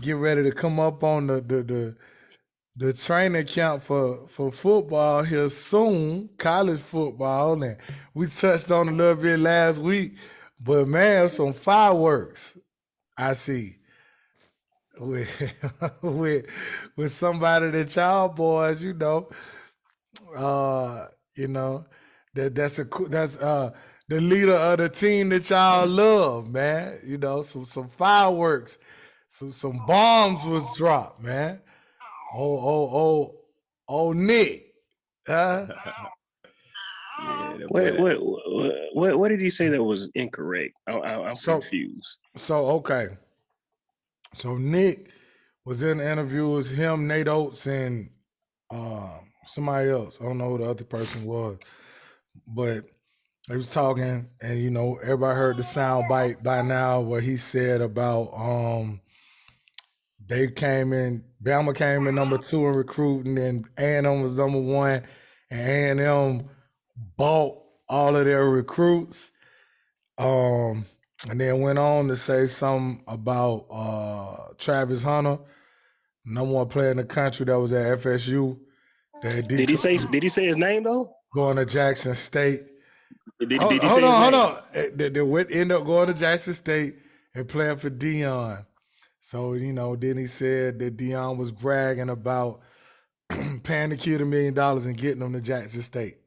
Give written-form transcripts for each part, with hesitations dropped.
get ready to come up on the training camp for football here soon, college football, and we touched on a little bit last week. But man, some fireworks I see with with with somebody that y'all boys, uh, you know, that's the leader of the team that y'all love, man. Some fireworks, some bombs was dropped, man. Oh, Nick. Huh? Yeah, that What boy. what what did he say that was incorrect? I'm So confused. okay. So Nick was in the interview. It was him, Nate Oates, and somebody else. I don't know who the other person was, but they was talking, and everybody heard the sound bite by now where he said about they came in, Bama came in number 2 in recruiting, and A&M was number 1, and A&M bought all of their recruits. And then went on to say something about Travis Hunter, number 1 player in the country that was at FSU. Did he say his name though? Going to Jackson State. Did he Hold say his on. name? They end up going to Jackson State and playing for Deion. So, then he said that Deion was bragging about paying the kid $1 million and getting him to Jackson State.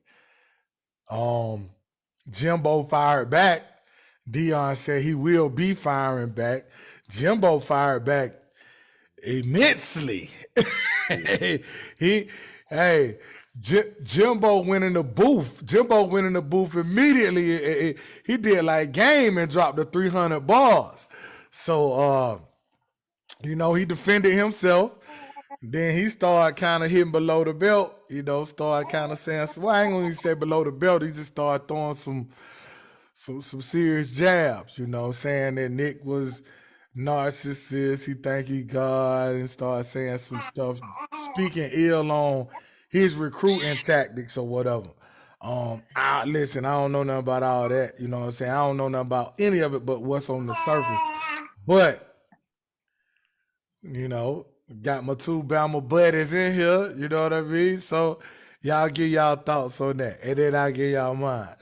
Jimbo fired back. Deion said he will be firing back. Jimbo fired back immensely. Jimbo went in the booth. Jimbo went in the booth immediately. He did like game and dropped the 300 bars. So, he defended himself. Then he started kind of hitting below the belt, started kind of saying, well, I ain't going to say below the belt. He just started throwing some serious jabs, saying that Nick was narcissist. He think he God, and started saying some stuff, speaking ill on his recruiting tactics or whatever. Listen, I don't know nothing about all that. You know what I'm saying? I don't know nothing about any of it but what's on the surface. But, got my 2 Bama buddies in here, you know what I mean? So y'all give y'all thoughts on that, and then I'll give y'all mine.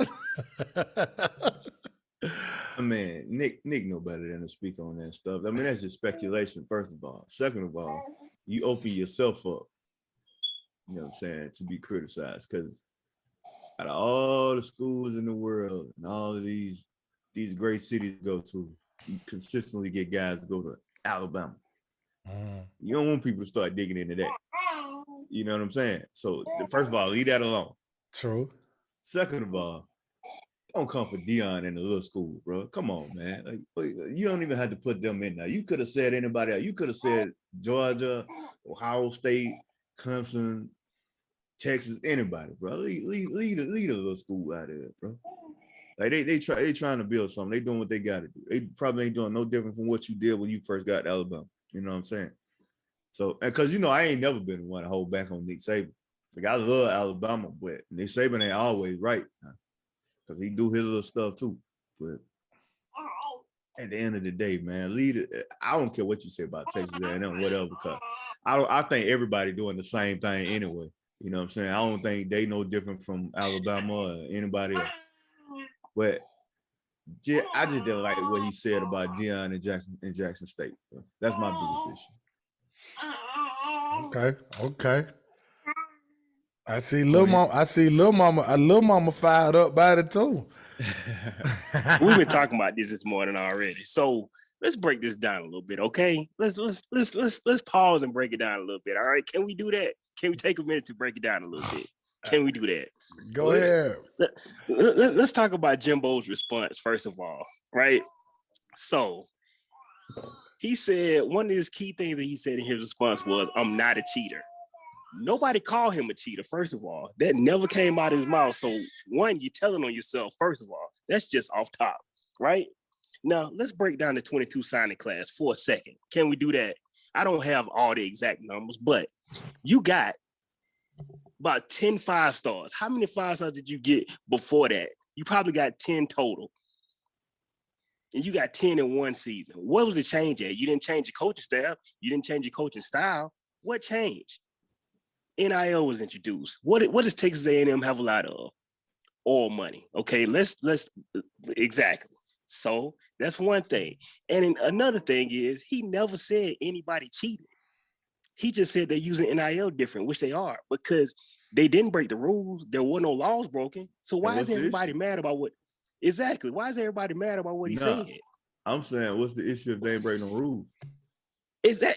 Man, Nick know better than to speak on that stuff. I mean, that's just speculation, first of all. Second of all, you open yourself up, you know what I'm saying, to be criticized. Because out of all the schools in the world and all of these great cities to go to, you consistently get guys to go to Alabama. You don't want people to start digging into that. You know what I'm saying? So, first of all, leave that alone. True. Second of all, don't come for Deion in the little school, bro. Come on, man. Like, you don't even have to put them in there. You could have said anybody else. You could have said Georgia, Ohio State, Clemson, Texas, anybody, bro. Lead a little school out of there, bro. Like they trying to build something. They doing what they got to do. They probably ain't doing no different from what you did when you first got to Alabama. You know what I'm saying? So, because I ain't never been one to hold back on Nick Saban. Like, I love Alabama, but Nick Saban ain't always right, because he do his little stuff too. But at the end of the day, man, I don't care what you say about Texas A&M, whatever, because I think everybody doing the same thing anyway. You know what I'm saying? I don't think they no different from Alabama or anybody else. But I just didn't like what he said about Deion and Jackson State. Bro. That's my biggest issue. Okay. I see Lil Mama fired up by it too. We've been talking about this morning already. So let's break this down a little bit, okay? Let's pause and break it down a little bit. All right. Can we do that? Can we take a minute to break it down a little bit? Can we do that? Go ahead. Let's talk about Jimbo's response, first of all, right? So he said one of his key things that he said in his response was, I'm not a cheater. Nobody called him a cheater, first of all. That never came out of his mouth. So one, you're telling on yourself, first of all. That's just off top, right? Now, let's break down the 22 signing class for a second. Can we do that? I don't have all the exact numbers, but you got about 10 5-stars. How many 5-stars did you get before that? You probably got 10 total. and you got 10 in one season. What was the change at? You didn't change your coaching staff. You didn't change your coaching style. What changed? NIL was introduced. What does Texas A&M have a lot of? Oil money. Okay, let's exactly. So that's one thing. And then another thing is he never said anybody cheated. He just said they're using NIL different, which they are, because they didn't break the rules. There were no laws broken. So why is everybody mad about what? Exactly. Why is everybody mad about what he said? I'm saying, what's the issue if they ain't break no rules? Is that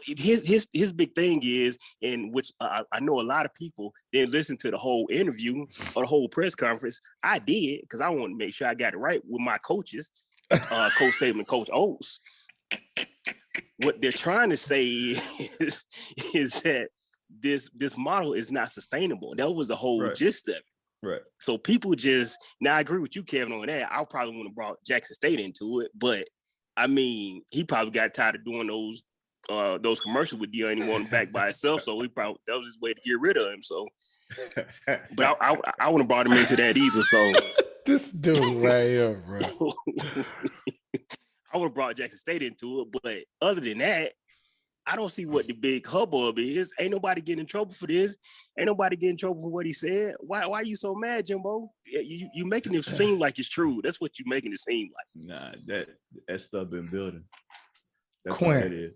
his big thing is, in which I know a lot of people didn't listen to the whole interview or the whole press conference. I did, because I want to make sure I got it right with my coaches, Coach Saban and Coach Oates. What they're trying to say is that this model is not sustainable. That was the whole gist of it. Right. So people just, now I agree with you, Kevin, on that. I probably would have brought Jackson State into it, but I mean, he probably got tired of doing those commercials with Deion. He wanted him back by himself, so that was his way to get rid of him. So, but I wouldn't have brought him into that either. So this dude right here, bro. I would have brought Jackson State into it, but other than that, I don't see what the big hubbub is. Ain't nobody getting in trouble for this. Ain't nobody getting in trouble for what he said. Why are you so mad, Jimbo? You making it seem like it's true. That's what you making it seem like. Nah, that stuff been building. That's Quinn. what it is.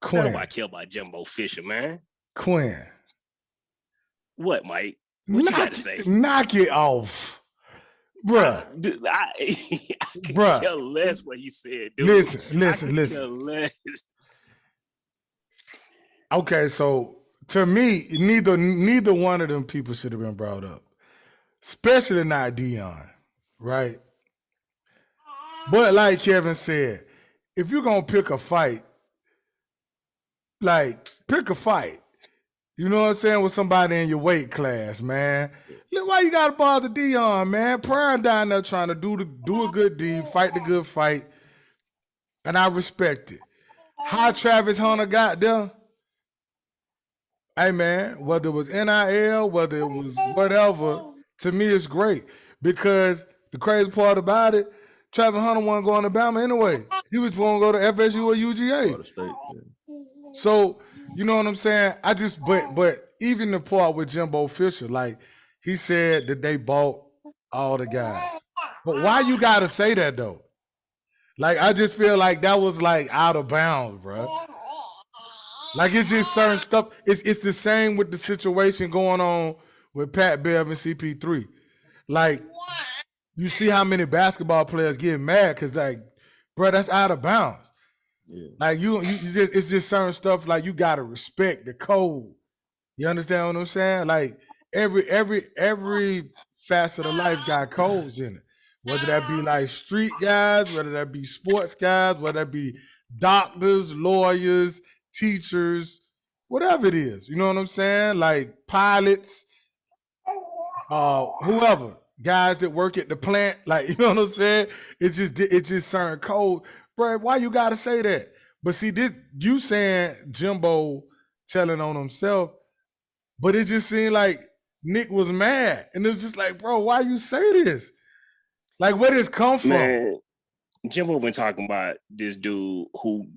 Quinn. Nobody care about Jimbo Fisher, man. Quinn. What, Mike? What you got to say? Knock it off. Bruh. I can care less what he said. Dude. Listen. Okay, so to me, neither one of them people should have been brought up, especially not Deion, right? But like Kevin said, if you're gonna pick a fight, pick a fight. You know what I'm saying, with somebody in your weight class, man. Look, why you gotta bother Deion, man? Prime down there trying to do a good deed, fight the good fight, and I respect it. How Travis Hunter got there? Hey, man, whether it was NIL, whether it was whatever, to me it's great. Because the crazy part about it, Travis Hunter wasn't going to Alabama anyway. He was going to go to FSU or UGA. So, you know what I'm saying? But even the part with Jimbo Fisher, like, he said that they bought all the guys. But why you got to say that, though? Like, I just feel like that was, like, out of bounds, bro. Like, it's just certain stuff. It's the same with the situation going on with Pat Bev and CP3. Like, you see how many basketball players get mad because, like, bro, that's out of bounds. Yeah. Like, you just, it's just certain stuff, like, you got to respect the code. You understand what I'm saying? Like, every facet of life got codes in it. Whether that be, like, street guys, whether that be sports guys, whether that be doctors, lawyers, teachers, whatever it is, you know what I'm saying? Like pilots, whoever, guys that work at the plant, like, you know what I'm saying? It's just certain code, bro. Why you gotta say that? But see, this you saying Jimbo telling on himself, but it just seemed like Nick was mad, and it was just like, bro, why you say this? Like, where this come from? Man, Jimbo been talking about this dude who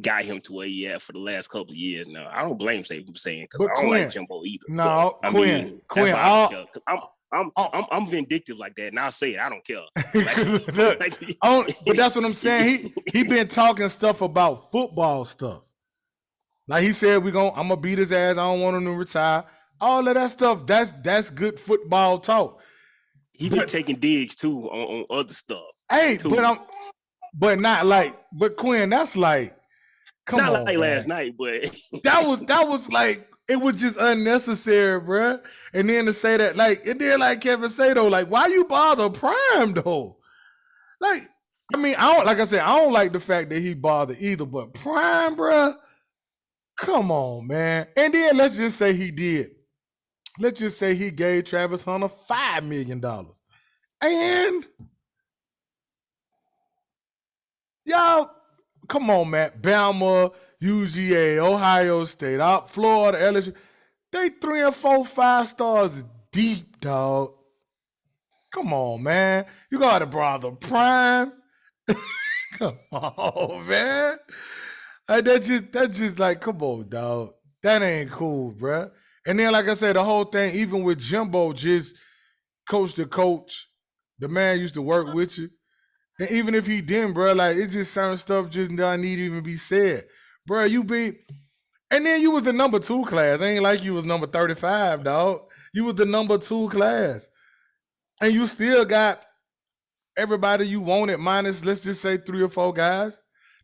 got him to where he at for the last couple of years now. I don't blame saying because I don't like Jimbo either. No, so, Quinn. I'm vindictive like that, and I'll say it. I don't care. But that's what I'm saying. He been talking stuff about football stuff. Like he said, I'm gonna beat his ass. I don't want him to retire. All of that stuff. That's good football talk. He been taking digs too on other stuff. Hey, too. But Quinn, that's like. Come Not on, like man. Last night, but that was like, it was just unnecessary, bro. And then to say that, like, and then like Kevin say though, like, why you bother Prime though? Like, I mean, I don't like the fact that he bothered either, but Prime, bro, come on, man. And then let's just say he did. Let's just say he gave Travis Hunter $5 million. And y'all, come on, man. Bama, UGA, Ohio State, Florida, LSU. They 3 and 4, 5 stars deep, dog. Come on, man. You got a brother Prime Come on, man. Like, that's just like, come on, dog. That ain't cool, bruh. And then, like I said, the whole thing, even with Jimbo, just coach to coach, the man used to work with you. And even if he didn't, bro, like it just certain stuff just don't need to even be said. Bro, and then you was the number 2 class. Ain't like you was number 35, dog. You was the number 2 class. And you still got everybody you wanted minus, let's just say 3 or 4 guys.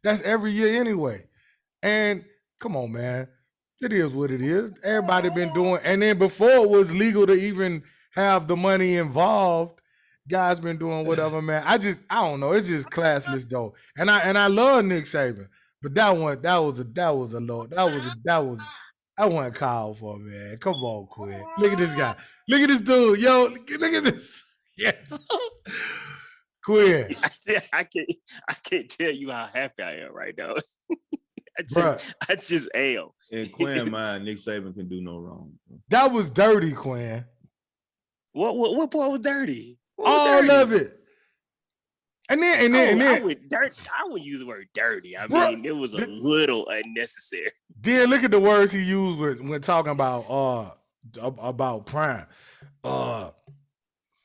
That's every year anyway. And come on, man. It is what it is. Everybody been doing. And then before it was legal to even have the money involved, guys been doing whatever, man. I don't know. It's just classless though. And I love Nick Saban, but that was I wasn't called for, man. Come on, Quinn. Look at this guy. Look at this dude. Yo, look at this. Yeah. Quinn. I can't tell you how happy I am right now. I just am. In Quinn mind, Nick Saban can do no wrong. That was dirty, Quinn. What part was dirty? All of it. And then I would use the word dirty. I mean, it was a little unnecessary. Then look at the words he used when talking about Prime.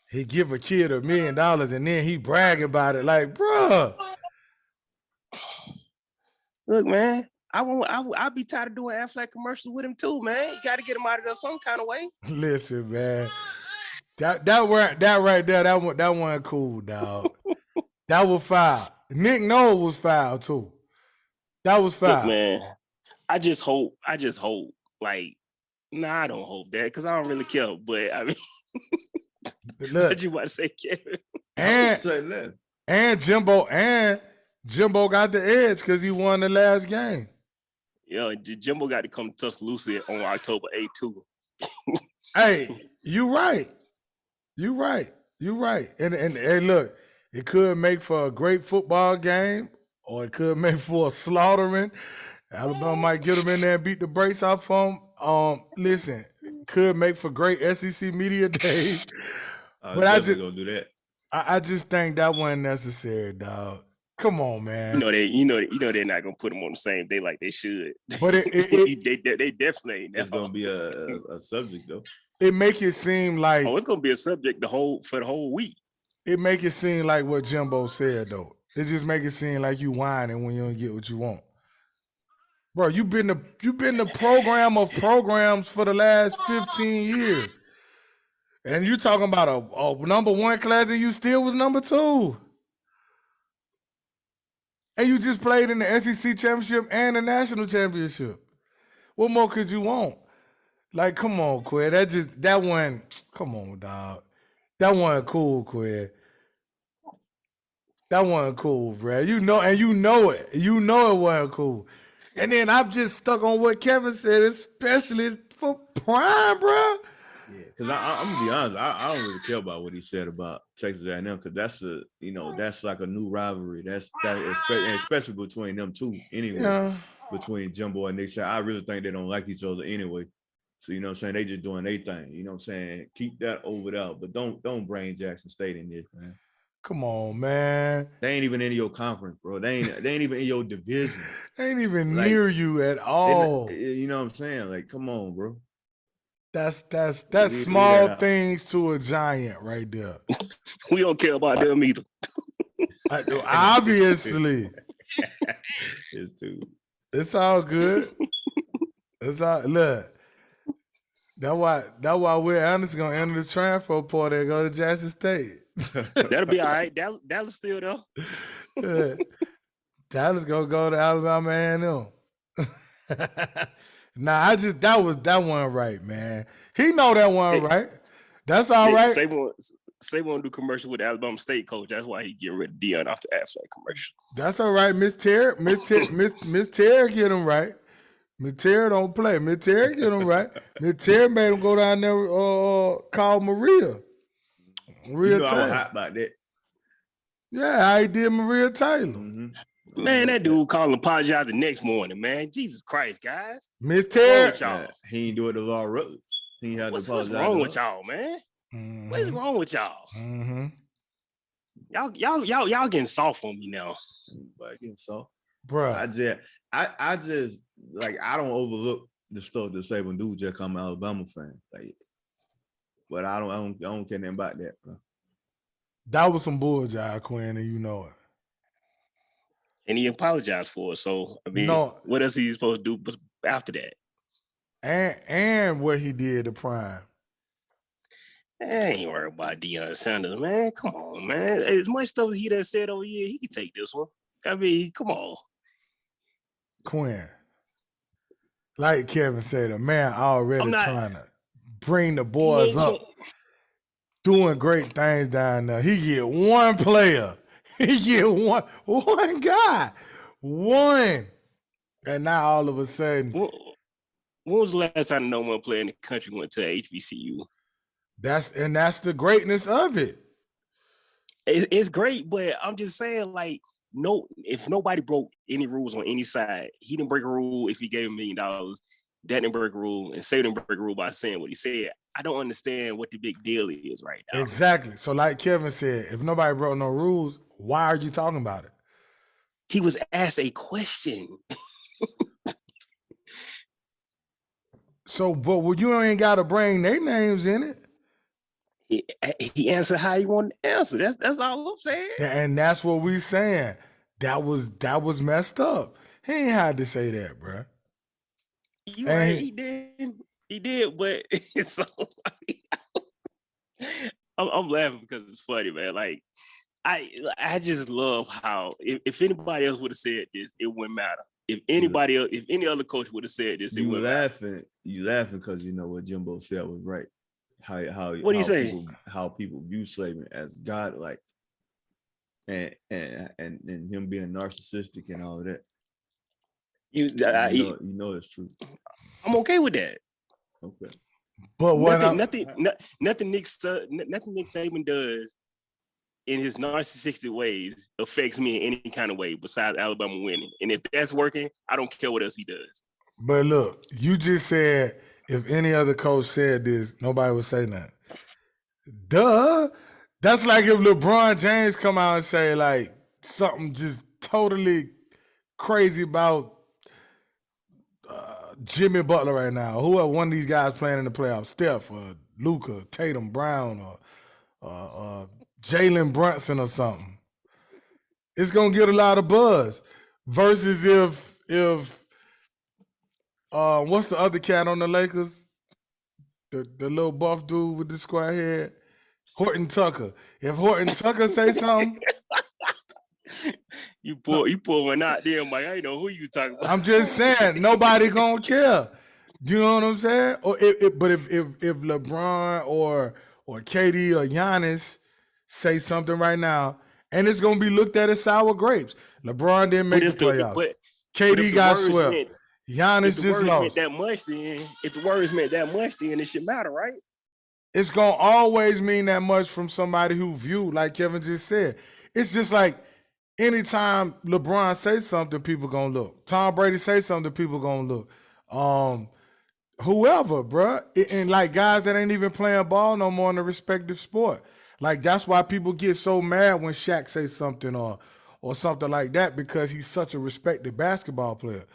He give a kid $1 million and then he brag about it like, bruh. Look, man, I'll be tired of doing Affleck commercials with him too, man. You got to get him out of there some kind of way. Listen, man, that right there, that wasn't cool, dog. That was foul. Nick Noel was foul too. That was foul. Look, man, I just hope, like, I don't hope that because I don't really care. But I mean, look, what you want to say, Kevin? And Jimbo got the edge because he won the last game. Yeah, Jimbo got to come to Tuscaloosa on October 8th too. Hey, you right. And hey, look, it could make for a great football game, or it could make for a slaughtering. Alabama might get them in there and beat the brakes off them. Listen, could make for great SEC media days. But I just gonna do that. I just think that wasn't necessary, dog. Come on, man. You know they're not gonna put them on the same day like they should. But they definitely ain't. It's gonna be a subject though. It make it seem like it's gonna be a subject for the whole week. It make it seem like what Jimbo said though. It just make it seem like you whining when you don't get what you want. Bro, you've been the program of programs for the last 15 years. And you talking about a number 1 class and you still was number 2. And you just played in the SEC championship and the national championship. What more could you want? Like, come on, Quinn. That one, come on, dog. That wasn't cool, Quinn. That wasn't cool, bro. You know it. You know it wasn't cool. And then I'm just stuck on what Kevin said, especially for Prime, bro. Yeah, because I'm gonna be honest, I don't really care about what he said about Texas A&M because that's like a new rivalry. That's especially between them two anyway. Yeah. Between Jimbo and Nick Saban, I really think they don't like each other anyway. So you know what I'm saying, they just doing their thing. You know what I'm saying, keep that over there, but don't bring Jackson State in this, man. Come on, man. They ain't even in your conference, bro. They ain't even in your division. They ain't even near you at all. You know what I'm saying? Like, come on, bro. That's small things to a giant right there. We don't care about them either. Obviously. It's all good. Look. That's why Will Anderson gonna enter the transfer portal and go to Jackson State. That'll be all right. Dallas still there. Yeah. Dallas gonna go to Alabama A&M. Nah, that wasn't right, man. He know that one right. That's all right. Say won't do commercial with the Alabama State coach. That's why he getting rid of Deion off the Affleck commercial. That's all right. Miss Terry get him right. Miss Terry don't play. Miss Terry get him right. Miss Terry made him go down there call Maria. Maria Taylor. I was hot about that. Yeah, I did Maria Taylor. Mm-hmm. Man, that dude called and apologized the next morning, man. Jesus Christ, guys. Miss Terry. He ain't do it to Law Rutledge. He had to apologize. What's wrong with y'all, man? Mm-hmm. What's wrong with y'all? Mm-hmm. Y'all getting soft on me now. But again, so bro. I just like I don't overlook the stuff that Saban do just come Alabama fan. Like, but I don't care nothing about that, bro. That was some bullshit, Quinn, and you know it. And he apologized for it. So I mean, No. what else he supposed to do after that? And what he did to Prime. I ain't worried about Deion Sanders, man. Come on, man. As much stuff he done said over here, he can take this one. I mean, come on. Quinn. Like Kevin said, a man already trying to bring the boys up. Doing great things down there. He get one player. He get one guy. One. And now all of a sudden. When was the last time no one player in the country went to HBCU? That's the greatness of it. It's great, but I'm just saying, like, no, if nobody broke any rules on any side, he didn't break a rule if he gave $1 million. That didn't break a rule, and Saban didn't break a rule by saying what he said. I don't understand what the big deal is right now. Exactly. So like Kevin said, if nobody broke no rules, why are you talking about it? He was asked a question. So, but you ain't got to bring their names in it. He answered how he wanted to answer. That's all I'm saying. And that's what we saying. That was messed up. He ain't had to say that, bro. You right, he did, but so I'm laughing because it's funny, man. Like I just love how if anybody else would have said this, it wouldn't matter. If anybody else, if any other coach would have said this, it wouldn't matter. You laughing because you know what Jimbo said was right. What do you say? How people view Saban as godlike, and him being narcissistic and all of that. You know it's true. I'm okay with that. Okay, but nothing Nick Saban does in his narcissistic ways affects me in any kind of way besides Alabama winning. And if that's working, I don't care what else he does. But look, you just said if any other coach said this, nobody would say nothing. Duh. That's like if LeBron James come out and say like something just totally crazy about Jimmy Butler right now. Who are one of these guys playing in the playoffs? Steph or Luka, Tatum Brown or Jalen Brunson or something. It's gonna get a lot of buzz. Versus if what's the other cat on the Lakers? The little buff dude with the square head? Horton Tucker. If Horton Tucker say something. You pull one out there, Mike. I know who you talking about. I'm just saying, nobody gonna care. You know what I'm saying? Or but if LeBron or KD or Giannis say something right now, and it's gonna be looked at as sour grapes. LeBron didn't make the playoffs. KD got swept. Giannis just lost. If the words meant that much, then it should matter, right? It's gonna always mean that much from somebody who viewed, like Kevin just said. It's just like anytime LeBron says something, people gonna look. Tom Brady say something, people gonna look. Whoever, bruh. And like guys that ain't even playing ball no more in the respective sport. Like that's why people get so mad when Shaq says something or something like that, because he's such a respected basketball player.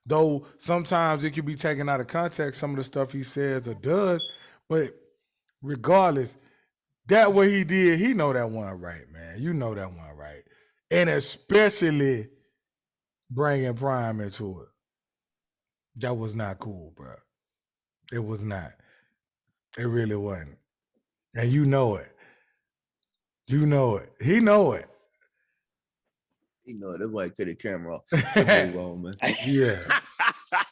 Though sometimes it can be taken out of context, some of the stuff he says or does, but regardless, that what he did, he know that one right, man. You know that one right. And especially bringing Prime into it. That was not cool, bro. It was not. It really wasn't. And you know it. You know it. He know it. You know, that's why he cut the camera off. On, man. Yeah.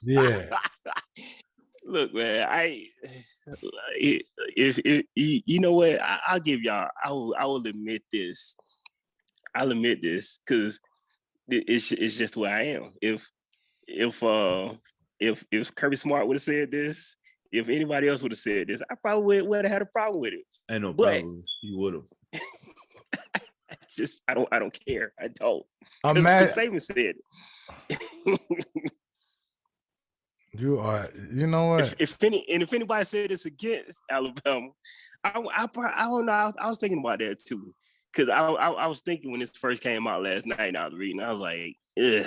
Yeah. Look, man, if you know what, I'll give y'all. I will admit this. I'll admit this because it's just who I am. If Kirby Smart would have said this, if anybody else would have said this, I probably would have had a problem with it. I know, problem. You would have. I don't care. I don't. Saban said it. You know what? If anybody said this against Alabama, I don't know. I was thinking about that too, because I was thinking when this first came out last night, and I was reading, I was like, ugh.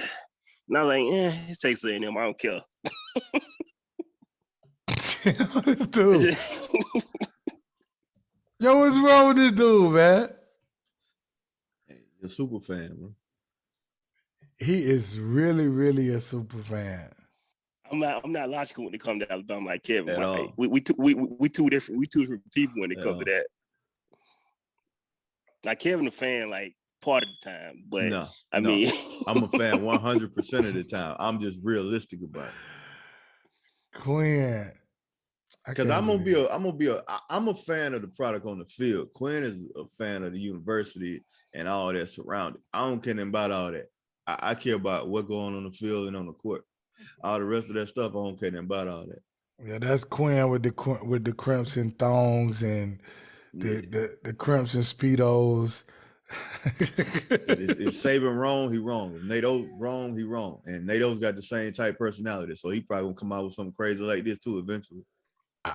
And I was like, it's Texas A&M. I don't care. This dude. Yo, what's wrong with this dude, man? You're a super fan, bro. He is really, really a super fan. I'm not logical when it comes to Alabama like Kevin. At Right? all. We two different people when it comes to that. Like Kevin a fan like part of the time, but No, I mean I'm a fan 100% of the time. I'm just realistic about it. Quinn. Because I'm a fan of the product on the field. Quinn is a fan of the university and all that surrounding. I don't care about all that. I care about what's going on the field and on the court. All the rest of that stuff, I don't care about all that. Yeah, that's Quinn with the crimson thongs and the crimson speedos. If Saban wrong, he wrong. If Nato wrong, he wrong. And Nato's got the same type personality, so he probably gonna come out with something crazy like this too eventually.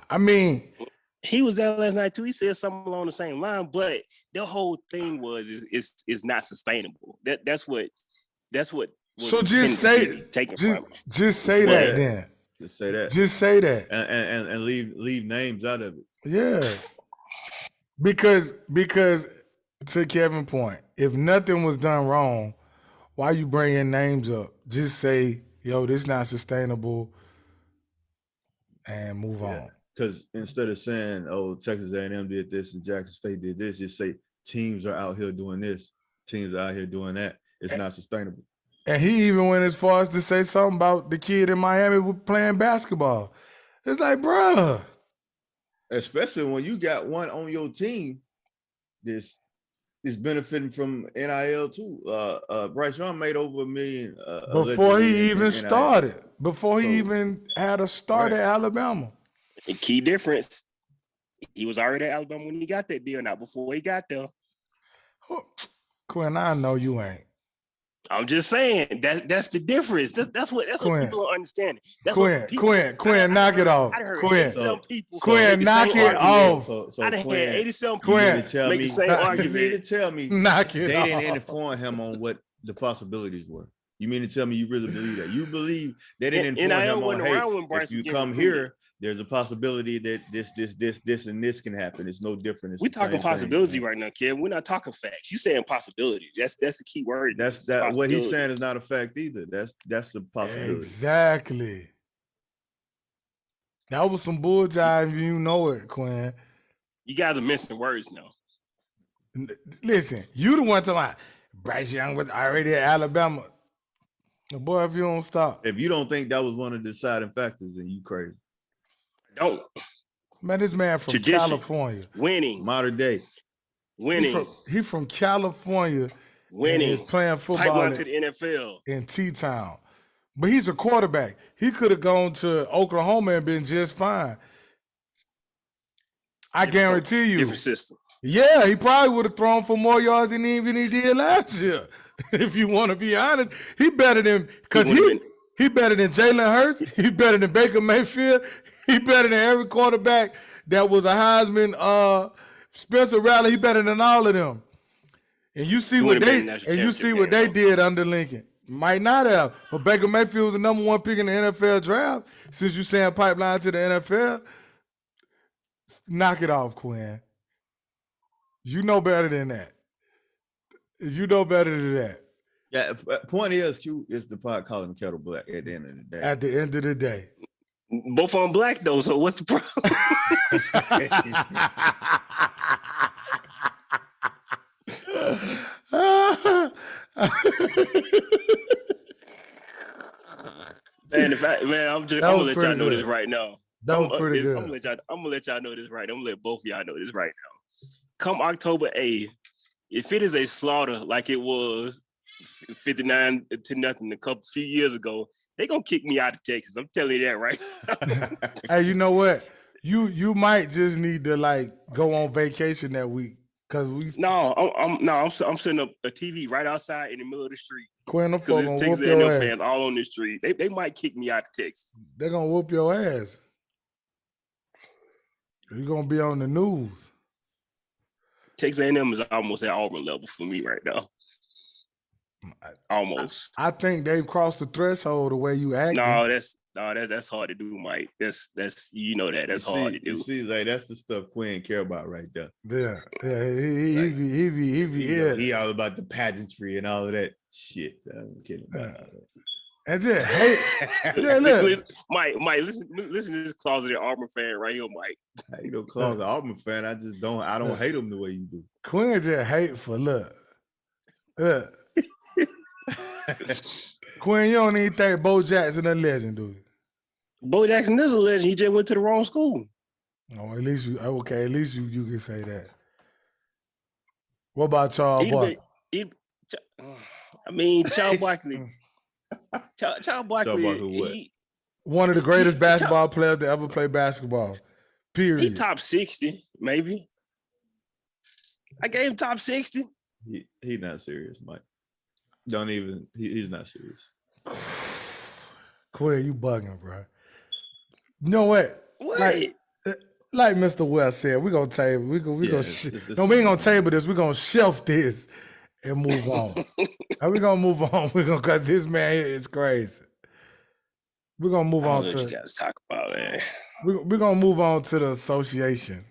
I mean, he was there last night too. He said something along the same line, but the whole thing was is not sustainable. That's what. So just say just say that then. Just say that. Just say that. And leave names out of it. Yeah. Because to Kevin's point, if nothing was done wrong, why you bringing names up? Just say, yo, this not sustainable, and move on. Because instead of saying, oh, Texas A&M did this and Jackson State did this, just say teams are out here doing this, teams are out here doing that. It's not sustainable. And he even went as far as to say something about the kid in Miami playing basketball. It's like, bruh. Especially when you got one on your team that's benefiting from NIL too. Bryce Young made over $1 million before he even started. Before he even had a start at Alabama. A key difference. He was already at Alabama when he got that deal. Not before he got there. Quinn, I know you ain't. I'm just saying that's the difference. That's what people don't understand. Quinn, knock it off. Quinn, knock it off. So I done had 87 people make the same argument. You mean to tell me knock it they off. didn't inform him on what the possibilities were? You mean to tell me you really believe that? You believe they didn't inform him on, hey, if you come here, there's a possibility that this, and this can happen. It's no different. We're talking possibility right now, kid. We're not talking facts. You saying possibilities. That's the key word. That's what he's saying is not a fact either. That's a possibility. Exactly. That was some bull jive. You know it, Quinn. You guys are missing words now. Listen, you the one talking about Bryce Young was already at Alabama. Boy, if you don't stop. If you don't think that was one of the deciding factors, then you crazy. Don't. Man, this man from California. Winning. Modern day. Winning. He from California. Winning. Playing football pipeline to the NFL. In T-Town. But he's a quarterback. He could have gone to Oklahoma and been just fine. I guarantee you. Different system. Yeah, he probably would have thrown for more yards than even he did last year. If you want to be honest. He better than he better than Jalen Hurts. He better than Baker Mayfield. He better than every quarterback that was a Heisman. Spencer Rattler, he better than all of them. And you see what they did under Lincoln. Might not have, but Baker Mayfield was the number one pick in the NFL draft. Since you saying pipeline to the NFL, knock it off, Quinn. You know better than that. You know better than that. Yeah, point is, Q is the pot calling the kettle black at the end of the day. At the end of the day. Both on black though, so what's the problem? I'm gonna let y'all know this right now. That was pretty good. I'm gonna let y'all know this right. I'm gonna let both of y'all know this right now. Come October 8th, if it is a slaughter like it was 59-0 a few years ago, they gonna kick me out of Texas. I'm telling you that right now. Hey, you know what? You might just need to like go on vacation that week because I'm setting up a TV right outside in the middle of the street. Quinn, because there's Texas A&M fans all on the street. They might kick me out of Texas. They're gonna whoop your ass. You're gonna be on the news. Texas A&M is almost at Auburn level for me right now. Almost. I think they've crossed the threshold the way you acting. That's hard to do, Mike. That's that's hard to do. You see, like that's the stuff Quinn care about right there. Yeah. He all about the pageantry and all of that shit. I'm kidding about all that. And just hate. Yeah, look. Mike, listen to this closeted Auburn fan right here, Mike. I ain't no closet Auburn fan. I don't hate him the way you do. Quinn just hateful. Look. Quinn, you don't even think Bo Jackson a legend, do you? Bo Jackson is a legend. He just went to the wrong school. Oh, at least you can say that. What about Charles Barkley? Charles Barkley. Charles Barkley. One of the greatest basketball players to ever play basketball. Period. He top 60, maybe. I gave him top 60. He's not serious, Mike. He's not serious. Quinn, you bugging, bro. You know what? What? Like Mr. West said, we're gonna table. We ain't gonna table this. We're gonna shelf this and move on. We're gonna move on. Cause this man here is crazy. We're gonna move on to what you guys talk about, man. We're gonna move on to the association.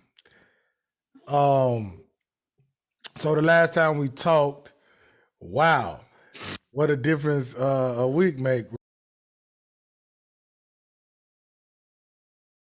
So the last time we talked, wow, what a difference a week make,